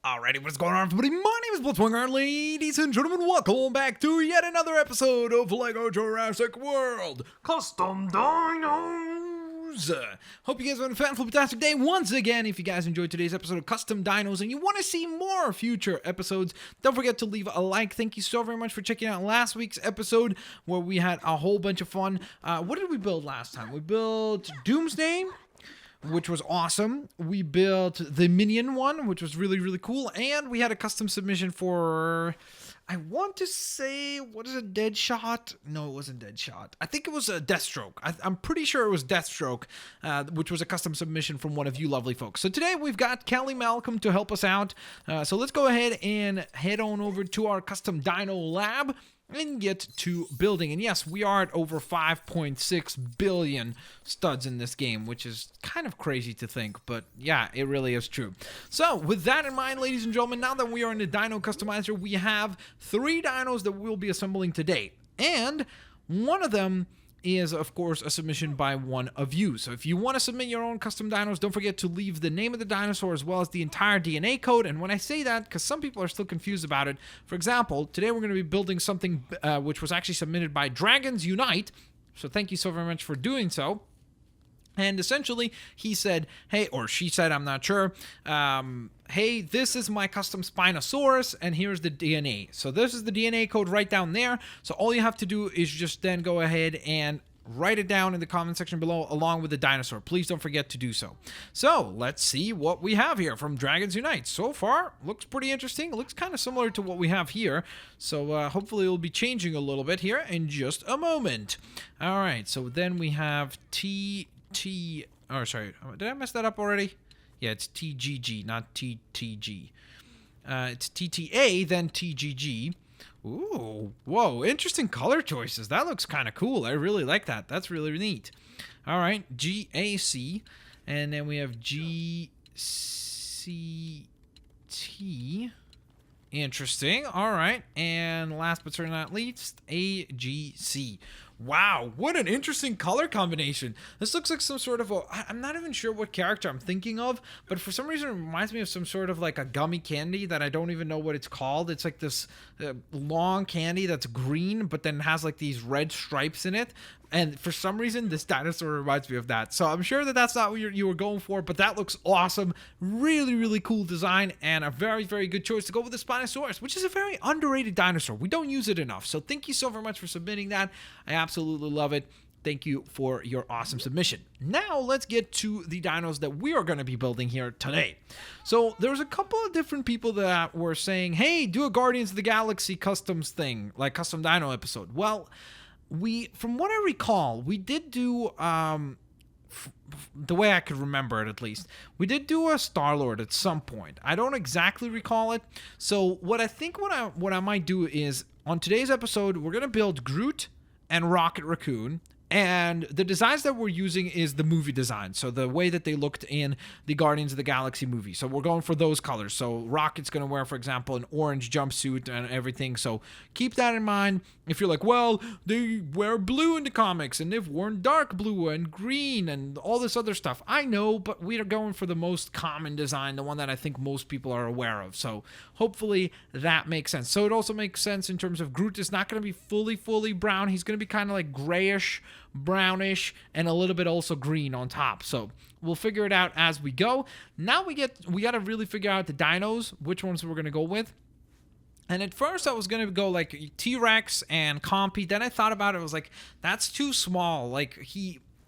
Alrighty, what's going on, everybody? My name is Blitzwinger, ladies and gentlemen. Welcome back to yet another episode of LEGO Jurassic World Custom Dinos. Hope you guys had a fantastic day once again. If you guys enjoyed today's episode of Custom Dinos and you want to see more future episodes, don't forget to leave a like. Thank you so very much for checking out last week's episode where we had a whole bunch of fun. What did we build last time? We built Doomsday, which was awesome. We built the Minion one, which was really cool. And we had a custom submission for, I want to say, what is it, Deadshot? No, it wasn't Deadshot. I think it was a Deathstroke. I'm pretty sure it was Deathstroke, which was a custom submission from one of you lovely folks. So today we've got Kelly Malcolm to help us out. So let's go ahead and head on over to our custom dino lab and get to building. And yes, we are at over 5.6 billion studs in this game, which is kind of crazy to think, but yeah, it really is true. So with that in mind, ladies and gentlemen, now that we are in the Dino Customizer, we have 3 dinos that we'll be assembling today, and one of them is, of course, a submission by one of you. So if you want to submit your own custom dinos, don't forget to leave the name of the dinosaur as well as the entire DNA code. And when I say that, because some people are still confused about it, for example, today we're going to be building something which was actually submitted by Dragons Unite. So thank you so very much for doing so. And essentially, he said, hey, or she said, I'm not sure, hey, this is my custom Spinosaurus, and here's the DNA. So this is the DNA code right down there. So all you have to do is just then go ahead and write it down in the comment section below along with the dinosaur. Please don't forget to do so. So let's see what we have here from Dragons Unite. So far, looks pretty interesting. It looks kind of similar to what we have here. So hopefully it'll be changing a little bit here in just a moment. All right, so then we have oh, sorry, did I mess that up already? Yeah, it's TGG, not TTG. It's TTA, then TGG. Ooh, whoa, interesting color choices. That looks kind of cool. I really like that. That's really neat. All right, GAC, and then we have GCT. Interesting. All right, and last but certainly not least, AGC. Wow, what an interesting color combination. This looks like some sort of I'm not even sure what character I'm thinking of, but for some reason it reminds me of some sort of like a gummy candy that I don't even know what it's called. It's like this long candy that's green, but then has like these red stripes in it. And for some reason, this dinosaur reminds me of that. So I'm sure that that's not what you were going for, but that looks awesome. Really cool design, and a very good choice to go with the Spinosaurus, which is a very underrated dinosaur. We don't use it enough. So thank you so very much for submitting that. I absolutely love it. Thank you for your awesome submission. Now let's get to the dinos that we are going to be building here today. So there's a couple of different people that were saying, hey, do a Guardians of the Galaxy customs thing, like custom dino episode. Well, from what I recall, we did do, the way I could remember it at least, we did do a Star-Lord at some point. I don't exactly recall it. So what I might do is, on today's episode, we're going to build Groot and Rocket Raccoon. And the designs that we're using is the movie design. So the way that they looked in the Guardians of the Galaxy movie. So we're going for those colors. So Rocket's going to wear, for example, an orange jumpsuit and everything. So keep that in mind. If you're like, well, they wear blue in the comics and they've worn dark blue and green and all this other stuff. I know, but we are going for the most common design, the one that I think most people are aware of. So hopefully that makes sense. So it also makes sense in terms of Groot is not going to be fully brown. He's going to be kind of like grayish, brownish, and a little bit also green on top. So we'll figure it out as we go. Now we got to really figure out the dinos, which ones we're going to go with. And at first I was going to go like T-Rex and Compy. Then I thought about it. I was like, that's too small. Like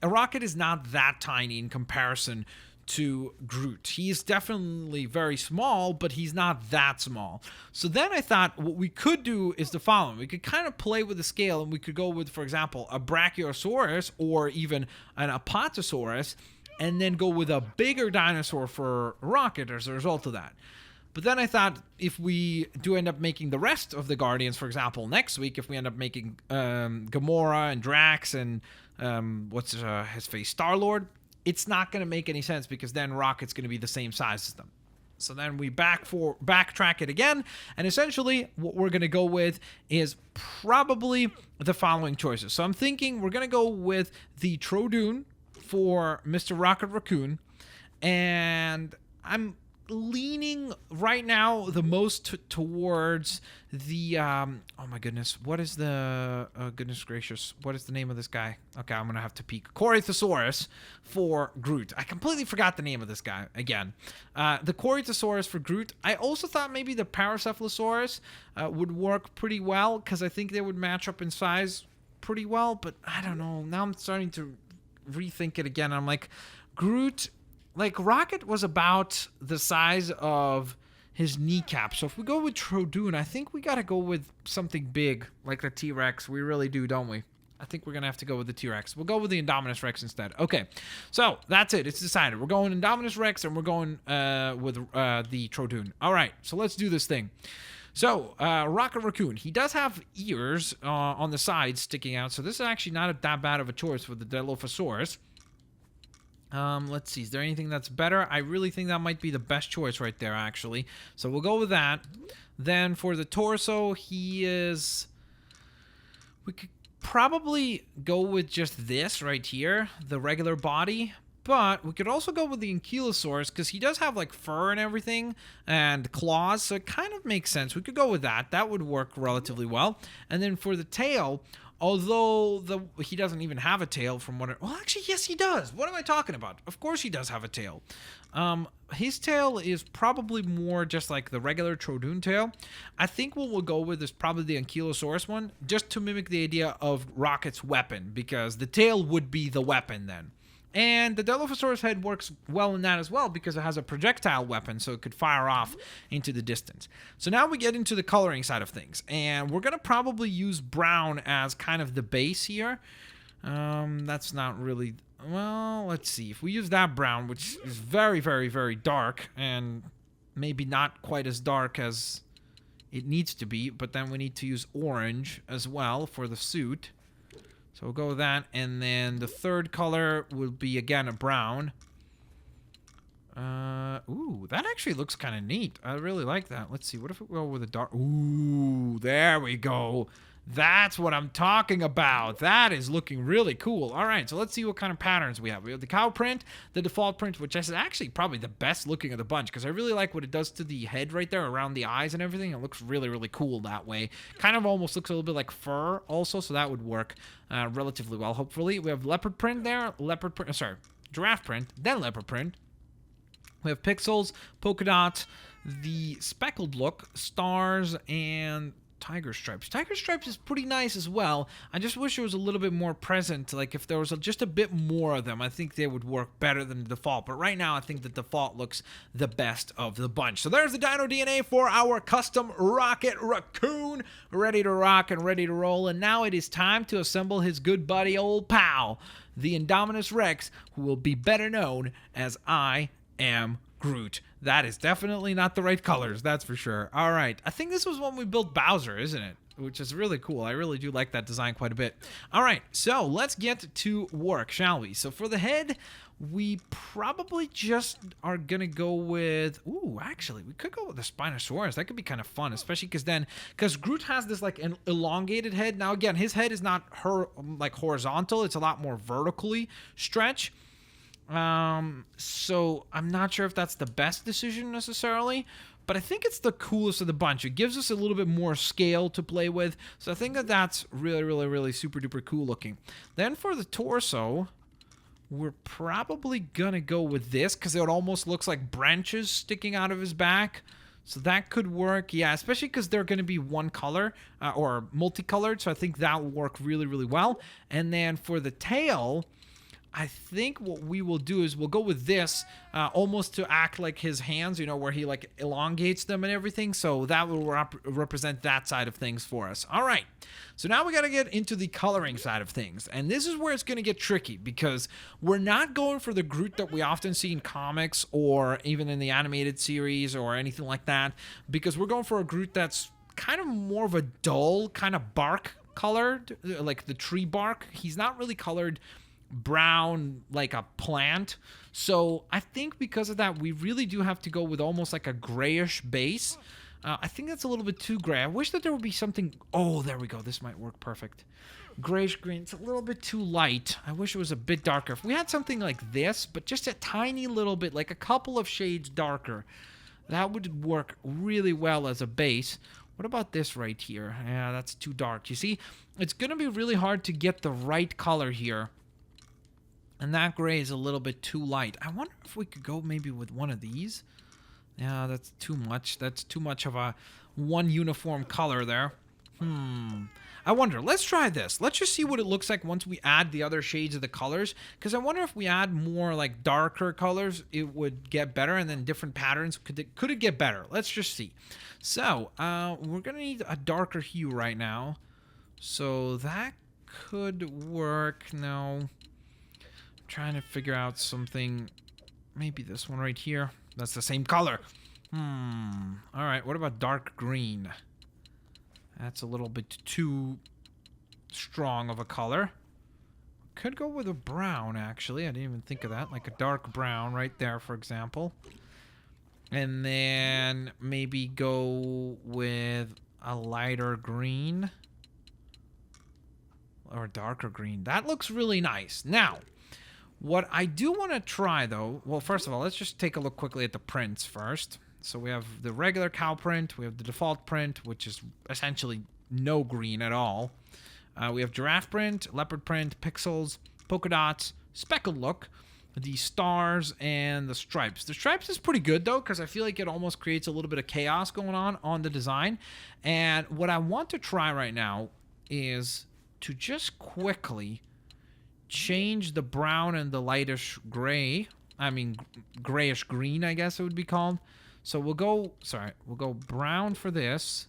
a Rocket is not that tiny in comparison to Groot. He's definitely very small, but he's not that small. So then I thought what we could do is the following. We could kind of play with the scale, and we could go with, for example, a Brachiosaurus or even an Apatosaurus, and then go with a bigger dinosaur for Rocket as a result of that. But then I thought if we do end up making the rest of the Guardians, for example, next week, if we end up making Gamora and Drax and what's his face, Star-Lord, it's not going to make any sense because then Rocket's going to be the same size as them. So then we backtrack it again, and essentially what we're going to go with is probably the following choices. So I'm thinking we're going to go with the Trodoon for Mr. Rocket Raccoon, and I'm leaning right now the most towards the oh my goodness, what is the goodness gracious, what is the name of this guy? Okay, I'm gonna have to peek. Corythosaurus for Groot. I completely forgot the name of this guy again. The Corythosaurus for Groot. I also thought maybe the Paracephalosaurus would work pretty well, because I think they would match up in size pretty well, but I don't know. Now I'm starting to rethink it again. I'm like, Groot, like, Rocket was about the size of his kneecap. So if we go with Trodoon, I think we got to go with something big, like the T-Rex. We really do, don't we? I think we're going to have to go with the T-Rex. We'll go with the Indominus Rex instead. Okay, so that's it. It's decided. We're going Indominus Rex, and we're going with the Trodoon. All right, so let's do this thing. So, Rocket Raccoon, he does have ears on the sides sticking out, so this is actually not that bad of a choice for the Dilophosaurus. Let's see, is there anything that's better? I really think that might be the best choice right there, actually. So we'll go with that. Then for the torso, we could probably go with just this right here, the regular body. But we could also go with the Ankylosaurus, because he does have like fur and everything and claws, so it kind of makes sense. We could go with that. That would work relatively well. And then for the tail, although he doesn't even have a tail from what well, actually, yes, he does. What am I talking about? Of course he does have a tail. His tail is probably more just like the regular Trodoon tail. I think what we'll go with is probably the Ankylosaurus one, just to mimic the idea of Rocket's weapon, because the tail would be the weapon then. And the Dilophosaurus head works well in that as well, because it has a projectile weapon, so it could fire off into the distance. So now we get into the coloring side of things, and we're going to probably use brown as kind of the base here. That's not really... Well, let's see. If we use that brown, which is very, very, very dark, and maybe not quite as dark as it needs to be, but then we need to use orange as well for the suit. So we'll go with that, and then the third color will be, again, a brown. Ooh, that actually looks kind of neat. I really like that. Let's see, what if we go with a dark... Ooh, there we go. That's what I'm talking about. That is looking really cool. All right, so let's see what kind of patterns we have. We have the cow print, the default print, which is actually probably the best looking of the bunch, because I really like what it does to the head right there around the eyes and everything. It looks really, really cool that way. Kind of almost looks a little bit like fur also, so that would work relatively well, hopefully. We have leopard print there, giraffe print, then leopard print. We have pixels, polka dots, the speckled look, stars, and tiger stripes. Tiger stripes is pretty nice as well. I just wish it was a little bit more present. Like if there was just a bit more of them, I think they would work better than the default. But right now, I think the default looks the best of the bunch. So there's the Dino DNA for our custom Rocket Raccoon, ready to rock and ready to roll. And now it is time to assemble his good buddy, old pal, the Indominus Rex, who will be better known as I Am Groot. That is definitely not the right colors, that's for sure. All right, I think this was when we built Bowser, isn't it? Which is really cool. I really do like that design quite a bit. All right, so let's get to work, shall we? So for the head, we probably just are gonna go with... Ooh, actually, we could go with the Spinosaurus. That could be kind of fun, especially because Groot has this like an elongated head. Now again, his head is not like horizontal. It's a lot more vertically stretched. So I'm not sure if that's the best decision necessarily, but I think it's the coolest of the bunch. It gives us a little bit more scale to play with, so I think that that's really, really, really super duper cool looking. Then for the torso, we're probably gonna go with this, because it almost looks like branches sticking out of his back. So that could work, yeah, especially because they're going to be one color or multicolored, so I think that will work really, really well. And then for the tail, I think what we will do is we'll go with this almost to act like his hands, you know, where he like elongates them and everything. So that will represent that side of things for us. All right. So now we got to get into the coloring side of things. And this is where it's going to get tricky, because we're not going for the Groot that we often see in comics or even in the animated series or anything like that, because we're going for a Groot that's kind of more of a dull kind of bark colored, like the tree bark. He's not really colored brown like a plant. So I think because of that, we really do have to go with almost like a grayish base. I think that's a little bit too gray. I wish that there would be something... Oh, there we go. This might work perfect. Grayish green. It's a little bit too light. I wish it was a bit darker. If we had something like this, but just a tiny little bit, like a couple of shades darker, That would work really well as a base. What about this right here? Yeah, that's too dark. You see, it's going to be really hard to get the right color here. And that gray is a little bit too light. I wonder if we could go maybe with one of these. Yeah, that's too much. That's too much of a one uniform color there. I wonder. Let's try this. Let's just see what it looks like once we add the other shades of the colors. Because I wonder if we add more like darker colors, it would get better. And then different patterns, could it get better? Let's just see. So, we're going to need a darker hue right now. So that could work. No. Trying to figure out something. Maybe this one right here. That's the same color. Alright, what about dark green? That's a little bit too strong of a color. Could go with a brown, actually. I didn't even think of that. Like a dark brown right there, for example. And then maybe go with a lighter green. Or darker green. That looks really nice. Now, what I do want to try, though... Well, first of all, let's just take a look quickly at the prints first. So we have the regular cow print. We have the default print, which is essentially no green at all. We have giraffe print, leopard print, pixels, polka dots, speckled look, the stars, and the stripes. The stripes is pretty good, though, because I feel like it almost creates a little bit of chaos going on the design. And what I want to try right now is to just quickly change the brown and the lightish gray. I mean, grayish green, I guess it would be called. So we'll go brown for this.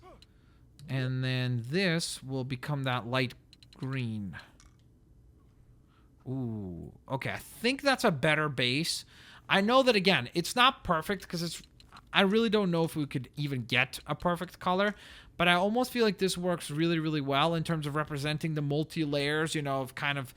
And then this will become that light green. Ooh, okay. I think that's a better base. I know that, again, it's not perfect because I really don't know if we could even get a perfect color. But I almost feel like this works really, really well in terms of representing the multi-layers, you know, of kind of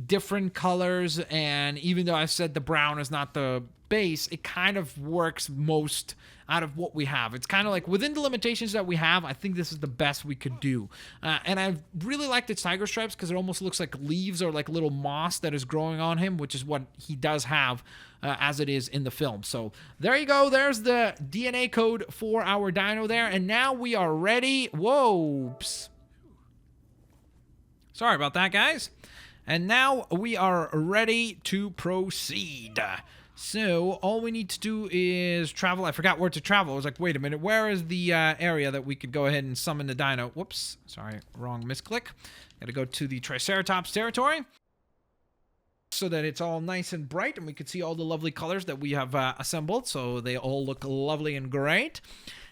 different colors. And even though I said the brown is not the base, it kind of works most out of what we have. It's kind of like within the limitations that we have, I think this is the best we could do. And I really like the tiger stripes because it almost looks like leaves or like little moss that is growing on him, which is what he does have as it is in the film. So there you go. There's the DNA code for our dino there. And now we are ready. Whoa. Psst. Sorry about that, guys. And now we are ready to proceed. So all we need to do is travel. I forgot where to travel. I was like, wait a minute. Where is the area that we could go ahead and summon the dino? Whoops. Sorry. Wrong misclick. Got to go to the Triceratops territory so that it's all nice and bright and we can see all the lovely colors that we have assembled. So they all look lovely and great.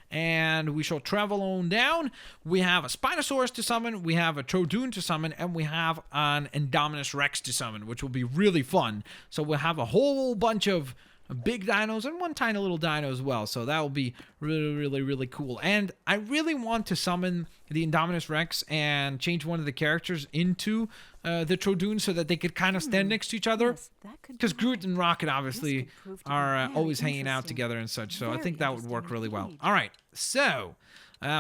And we shall travel on down. We have a Spinosaurus to summon, we have a Troodon to summon, and we have an Indominus Rex to summon, which will be really fun. So we'll have a whole bunch of big dinos and one tiny little dino as well. So that will be really, really, really cool. And I really want to summon the Indominus Rex and change one of the characters into the Troodon so that they could kind of stand next to each other. Because Groot and Rocket obviously are always hanging out together and such. So I think that would work really well. All right. So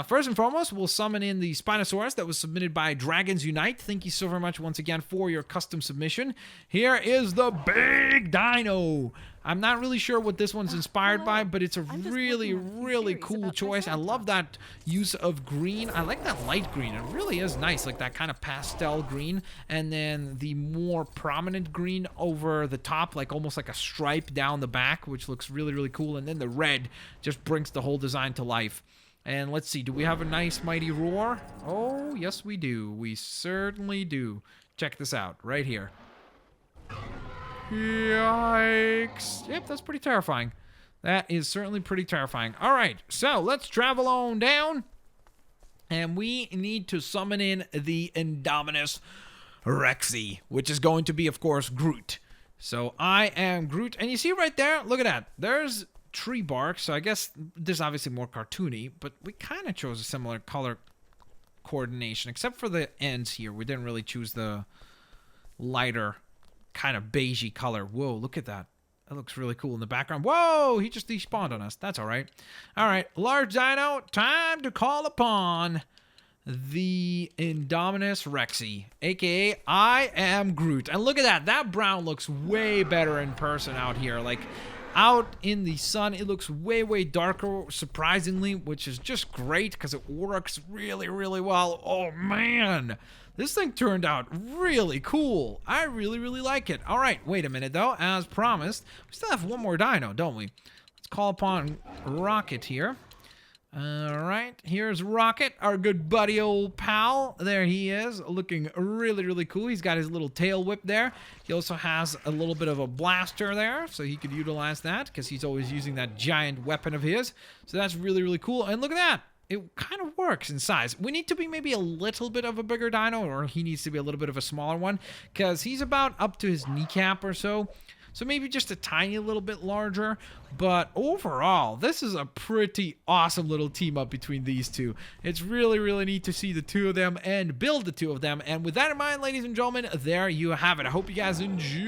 first and foremost, we'll summon in the Spinosaurus that was submitted by Dragons Unite. Thank you so very much once again for your custom submission. Here is the big dino. I'm not really sure what this one's inspired by, but it's a really, really cool choice. I love that use of green. I like that light green. It really is nice, like that kind of pastel green. And then the more prominent green over the top, like almost like a stripe down the back, which looks really, really cool. And then the red just brings the whole design to life. And let's see, do we have a nice mighty roar? Oh, yes we do. We certainly do. Check this out, right here. Yikes. Yep, that's pretty terrifying. That is certainly pretty terrifying. All right, so let's travel on down. And we need to summon in the Indominus Rexy, which is going to be, of course, Groot. So I am Groot. And you see right there, look at that. There's tree bark, so I guess this is obviously more cartoony, but we kind of chose a similar color coordination, except for the ends here. We didn't really choose the lighter kind of beigey color. Whoa, look at that. That looks really cool in the background. Whoa, he just despawned on us. That's all right. All right, large dino, time to call upon the Indominus Rexy, aka I am Groot. And look at that. That brown looks way better in person out here. Like, out in the sun. It looks way, way darker, surprisingly, which is just great because it works really, really well. Oh, man. This thing turned out really cool. I really, really like it. All right, wait a minute, though. As promised, we still have one more dino, don't we? Let's call upon Rocket here. All right, here's Rocket, our good buddy, old pal. There he is, looking really, really cool. He's got his little tail whip there. He also has a little bit of a blaster there, so he could utilize that because he's always using that giant weapon of his. So that's really, really cool. And look at that. It kind of works in size. We need to be maybe a little bit of a bigger dino, or he needs to be a little bit of a smaller one, because he's about up to his kneecap or so. So maybe just a tiny little bit larger. But overall, this is a pretty awesome little team up between these two. It's really, really neat to see the two of them and build the two of them. And with that in mind, ladies and gentlemen, there you have it. I hope you guys enjoyed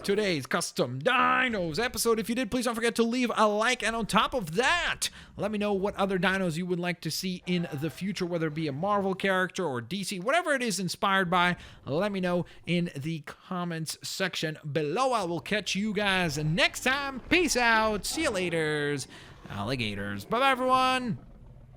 today's Custom Dinos episode. If you did, please don't forget to leave a like, and on top of that, let me know what other dinos you would like to see in the future, whether it be a Marvel character or DC, whatever it is inspired by. Let me know in the comments section below. I will catch you guys next time. Peace out. See you laters, alligators. Bye bye, everyone.